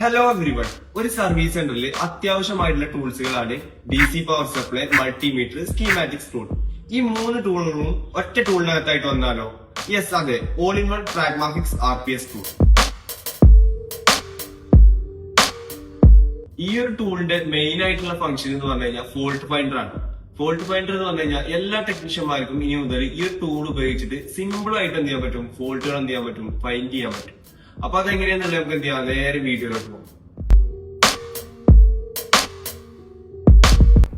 Hello everyone. ഒരു service സെന്ററിൽ അത്യാവശ്യമായിട്ടുള്ള ടൂൾസുകളാണ് DC power supply, multimeter, schematics tool. ഈ മൂന്ന് ടൂളുകളും ഒറ്റ ടൂളിനകത്തായിട്ട് വന്നാലോ? യെസ്, അതെ, all in one pragmatics RPS tool. ഈ ഒരു ടൂളിന്റെ മെയിൻ ആയിട്ടുള്ള ഫംഗ്ഷൻ എന്ന് പറഞ്ഞു കഴിഞ്ഞാൽ ഫോൾട്ട് ഫൈൻഡർ ആണ്. ഫോൾട്ട് ഫൈൻഡർ എന്ന് പറഞ്ഞു കഴിഞ്ഞാൽ എല്ലാ ടെക്നീഷ്യന്മാർക്കും ഇനി മുതൽ ഈ ഒരു ടൂൾ ഉപയോഗിച്ചിട്ട് സിമ്പിൾ ആയിട്ട് എന്ത് ചെയ്യാൻ പറ്റും, ഫോൾട്ടുകൾ എന്ത് ചെയ്യാൻ പറ്റും, ഫൈൻഡ് ചെയ്യാൻ പറ്റും. അപ്പൊ അതെങ്ങനെയാണെന്നുള്ളത് നമുക്ക് എന്ത് ചെയ്യാം, നേരെ വീഡിയോയിലോട്ട് പോകും.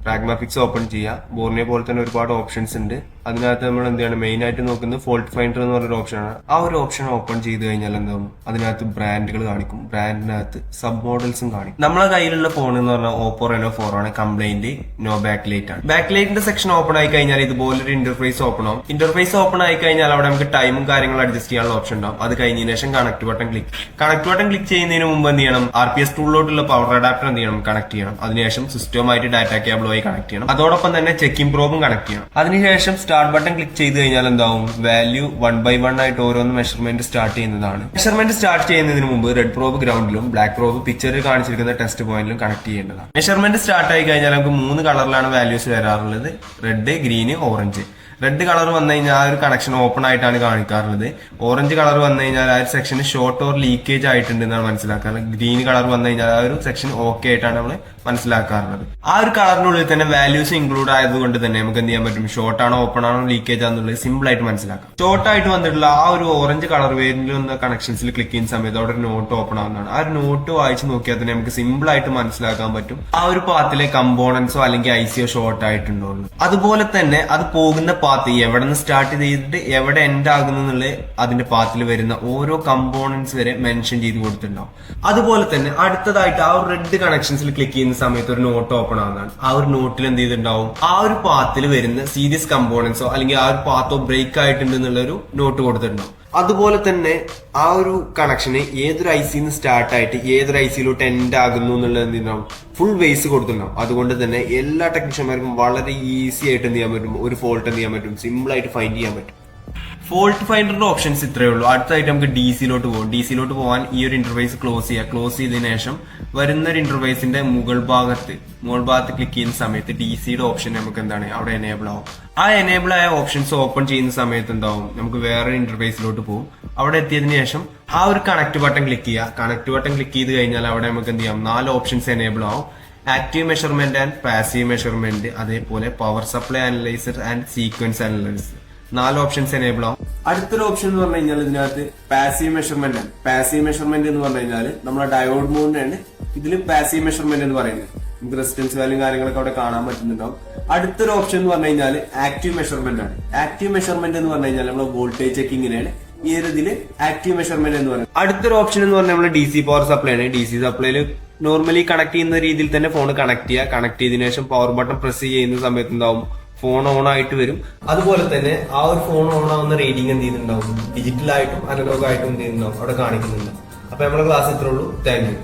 പ്രാഗ്മാറ്റിക്സ് ഓപ്പൺ ചെയ്യുക. ബോർണിയെ പോലെ തന്നെ ഒരുപാട് ഓപ്ഷൻസ് ഉണ്ട്. അതിനകത്ത് നമ്മൾ എന്താണ് മെയിൻ ആയിട്ട് നോക്കുന്നത്, ഫോൾട്ട് ഫൈൻഡർ എന്ന് പറഞ്ഞൊരു ഓപ്ഷനാണ്. ആ ഒരു ഓപ്ഷൻ ഓപ്പൺ ചെയ്ത് കഴിഞ്ഞാൽ എന്താവും, അതിനകത്ത് ബ്രാൻഡുകൾ കാണിക്കും. ബ്രാൻഡിനകത്ത് സബ് മോഡൽസും കാണിക്കും. നമ്മളെ കയ്യിലുള്ള ഫോൺ എന്ന് പറഞ്ഞാൽ Oppo Reno 4 ആണ്. കംപ്ലൈന്റ് നോ ബാക്ക് ലൈറ്റ് ആണ്. ബാക്ക് ലൈറ്റിന്റെ സെക്ഷൻ ഓപ്പൺ ആയി കഴിഞ്ഞാൽ ഇതുപോലൊരു ഇന്റർഫേസ് ഓപ്പൺ ആവും. ഇന്റർഫേസ് ഓപ്പൺ ആയി കഴിഞ്ഞാൽ അവിടെ നമുക്ക് ടൈമും കാര്യങ്ങളും അഡ്ജസ്റ്റ് ചെയ്യാനുള്ള ഓപ്ഷൻ ഉണ്ടാവും. അത് കഴിഞ്ഞതിന് ശേഷം കണക്ട് ബട്ടൺ ക്ലിക്ക് ചെയ്യുന്നതിന് മുമ്പ് എന്ത് ചെയ്യണം, RPS ടൂളിലോട്ടുള്ള പവർ അഡാപ്റ്റർ എന്ത് ചെയ്യണം, കണക്ട് ചെയ്യണം. അതിനുശേഷം സിസ്റ്റവുമായിട്ട് ഡാറ്റ കേബിളുമായി കണക്ട് ചെയ്യണം. അതോടൊപ്പം തന്നെ ചെക്കിംഗ് പ്രോബും കണക്ട് ചെയ്യണം. അതിനുശേഷം സ്റ്റാർട്ട് ബട്ടൺ ക്ലിക്ക് ചെയ്ത് കഴിഞ്ഞാൽ എന്താവും, വാല്യൂ 1 by 1 ആയിട്ട് ഓരോന്ന് മെഷർമെന്റ് സ്റ്റാർട്ട് ചെയ്യുന്നതാണ്. മെഷർമെന്റ് സ്റ്റാർട്ട് ചെയ്യുന്നതിന് മുമ്പ് റെഡ് പ്രോബ് ഗ്രൗണ്ടിലും ബ്ലാക്ക് പ്രോബ് പിക്ചറിൽ കാണിച്ചിരിക്കുന്ന ടെസ്റ്റ് പോയിന്റിലും കണക്ട് ചെയ്യേണ്ടതാണ്. മെഷർമെന്റ് സ്റ്റാർട്ട് ആയി കഴിഞ്ഞാൽ നമുക്ക് 3 കളറിലാണ് വാല്യൂസ് വരാറുള്ളത്, red, green, orange. Red colour വന്നു കഴിഞ്ഞാൽ ആ ഒരു കണക്ഷൻ ഓപ്പൺ ആയിട്ടാണ് കാണിക്കാറുള്ളത്. ഓറഞ്ച് കളർ വന്നു കഴിഞ്ഞാൽ ആ ഒരു സെക്ഷൻ ഷോർട്ട് ഓർ ലീക്കേജ് ആയിട്ടുണ്ട് എന്നാണ് മനസ്സിലാക്കാറുള്ളത്. ഗ്രീൻ കളർ വന്നു കഴിഞ്ഞാൽ ആ ഒരു സെക്ഷൻ ഓക്കെ ആയിട്ടാണ് നമ്മൾ മനസ്സിലാക്കാറുള്ളത്. ആ ഒരു കളറിനുള്ളിൽ തന്നെ വാല്യൂസ് ഇൻക്ലൂഡ് ആയതുകൊണ്ട് തന്നെ നമുക്ക് എന്ത് ചെയ്യാൻ പറ്റും, ഷോർട്ട് ആണോ ഓപ്പൺ ആണോ ലീക്കേജ് ആണെന്നുള്ളത് സിമ്പിൾ ആയിട്ട് മനസ്സിലാക്കാം. ഷോർട്ട് ആയിട്ട് വന്നിട്ടുള്ള ആ ഒരു ഓറഞ്ച് കളർ വേരിയന്റിൽ വന്ന കണക്ഷൻസിൽ ക്ലിക്ക് ചെയ്യുന്ന സമയത്ത് അവിടെ ഒരു നോട്ട് ഓപ്പൺ ആവുന്നതാണ്. ആ ഒരു നോട്ട് വായിച്ച് നോക്കിയാൽ തന്നെ നമുക്ക് സിമ്പിൾ ആയിട്ട് മനസ്സിലാക്കാൻ പറ്റും ആ ഒരു പാത്തിലെ കമ്പോണൻസോ അല്ലെങ്കിൽ ICO ഷോർട്ട് ആയിട്ടുണ്ടോ. അതുപോലെ തന്നെ അത് പോകുന്ന പാത്ത് എവിടെ നിന്ന് സ്റ്റാർട്ട് ചെയ്തിട്ട് എവിടെ എൻഡ് ആകുന്നുള്ള അതിന്റെ പാത്തിൽ വരുന്ന ഓരോ കമ്പോണൻസ് വരെ മെൻഷൻ ചെയ്ത് കൊടുത്തിട്ടുണ്ടാവും. അതുപോലെ തന്നെ അടുത്തതായിട്ട് ആ ഒരു റെഡ് കണക്ഷൻസിൽ ക്ലിക്ക് ചെയ്യുന്ന സമയത്ത് ഒരു നോട്ട് ഓപ്പൺ ആവുന്നതാണ്. ആ ഒരു നോട്ടിൽ എന്ത് ചെയ്തിട്ടുണ്ടാവും, ആ ഒരു പാത്തിൽ വരുന്ന സീരീസ് കമ്പോണൻസോ അല്ലെങ്കിൽ ആ ഒരു പാത്തോ ബ്രേക്ക് ആയിട്ടുണ്ട് എന്നുള്ള ഒരു നോട്ട് കൊടുത്തിട്ടുണ്ടാവും. അതുപോലെ തന്നെ ആ ഒരു കണക്ഷന് ഏതൊരു IC സ്റ്റാർട്ട് ആയിട്ട് ഏതൊരു ICയിലോട്ട് എൻഡ് ആകുന്നു എന്നുള്ളത് എന്ത് ചെയ്യണം, ഫുൾ വേസ് കൊടുത്തിട്ടുണ്ടാവും. അതുകൊണ്ട് തന്നെ എല്ലാ ടെക്നീഷ്യന്മാർക്കും വളരെ ഈസി ആയിട്ട് എന്ത് ചെയ്യാൻ പറ്റും, ഒരു ഫോൾട്ട് എന്ത് ചെയ്യാൻ പറ്റും, സിമ്പിൾ ആയിട്ട് ഫൈൻഡ് ചെയ്യാൻ പറ്റും. ഫോൾട്ട് ഫൈൻഡറിന്റെ ഓപ്ഷൻസ് ഇത്രയേ ഉള്ളൂ. അടുത്തായിട്ട് നമുക്ക് DCയിലോട്ട് പോകും. DCയിലോട്ട് പോകാൻ ഈ ഒരു ഇന്റർഫേസ് ക്ലോസ് ചെയ്യുക. ക്ലോസ് ചെയ്തതിനു ശേഷം വരുന്ന ഒരു ഇന്റർഫേസിന്റെ മുകൾ ഭാഗത്ത് ക്ലിക്ക് ചെയ്യുന്ന സമയത്ത് DCയുടെ ഓപ്ഷൻ നമുക്ക് എന്താണ് അവിടെ എനേബിൾ ആവും. ആ എനേബിൾ ആയ ഓപ്ഷൻസ് ഓപ്പൺ ചെയ്യുന്ന സമയത്ത് എന്താവും, നമുക്ക് വേറൊരു ഇന്റർഫേസിലോട്ട് പോകും. അവിടെ എത്തിയതിനു ശേഷം ആ ഒരു കണക്ട് ബട്ടൺ ക്ലിക്ക് ചെയ്യുക. കണക്ട് ബട്ടൺ ക്ലിക്ക് ചെയ്ത് കഴിഞ്ഞാൽ അവിടെ നമുക്ക് എന്ത് ചെയ്യാം, 4 ഓപ്ഷൻസ് എനേബിൾ ആവും. Active measurement and passive measurement, അതേപോലെ power supply analyser and sequence analyser, 4 options enable ആവും. അടുത്തൊരു ഓപ്ഷൻ എന്ന് പറഞ്ഞു കഴിഞ്ഞാൽ ഇതിനകത്ത് പാസീവ് മെഷർമെന്റ് ആണ്. പാസീവ് മെഷർമെന്റ് എന്ന് പറഞ്ഞു കഴിഞ്ഞാൽ നമ്മുടെ ഡയോഡ് മൂവിനാണ് ഇതിൽ പാസീവ് മെഷർമെന്റ് എന്ന് പറയുന്നത്. നമുക്ക് റെസിസ്റ്റൻസ് വാല്യൂ കാര്യങ്ങളൊക്കെ അവിടെ കാണാൻ പറ്റുന്നുണ്ടാവും. അടുത്തൊരു ഓപ്ഷൻ എന്ന് പറഞ്ഞു കഴിഞ്ഞാൽ ആക്റ്റീവ് മെഷർമെന്റ് ആണ്. ആക്റ്റീവ് മെഷർമെന്റ് എന്ന് പറഞ്ഞു കഴിഞ്ഞാൽ നമ്മുടെ വോൾട്ടേജ് ചെക്കിങ്ങിനാണ് ഈ ഒരു ഇതില് ആക്റ്റീവ് മെഷർമെന്റ് എന്ന് പറയുന്നത്. അടുത്തൊരു ഓപ്ഷൻ എന്ന് പറഞ്ഞാൽ നമ്മുടെ DC പവർ സപ്ലൈ ആണ്. DC സപ്ലൈയിൽ നോർമലി കണക്ട് ചെയ്യുന്ന രീതിയിൽ തന്നെ ഫോൺ കണക്ട് ചെയ്യുക. കണക്ട് ചെയ്തതിനു ശേഷം പവർ ബട്ടൺ പ്രസ് ചെയ്യുന്ന സമയത്ത് എന്താവും, ഫോൺ ഓൺ ആയിട്ട് വരും. അതുപോലെ തന്നെ ആ ഒരു ഫോൺ ഓൺ ആവുന്ന റീഡിംഗ് എന്ത് ചെയ്യുന്നുണ്ടാവും, ഡിജിറ്റൽ ആയിട്ടും അനലോഗ് ആയിട്ടും എന്ത് ചെയ്യുന്നുണ്ടാവും അവിടെ കാണിക്കുന്നുണ്ട്. അപ്പൊ നമ്മുടെ ക്ലാസ് ഇത്രേ ഉള്ളൂ. Thank you.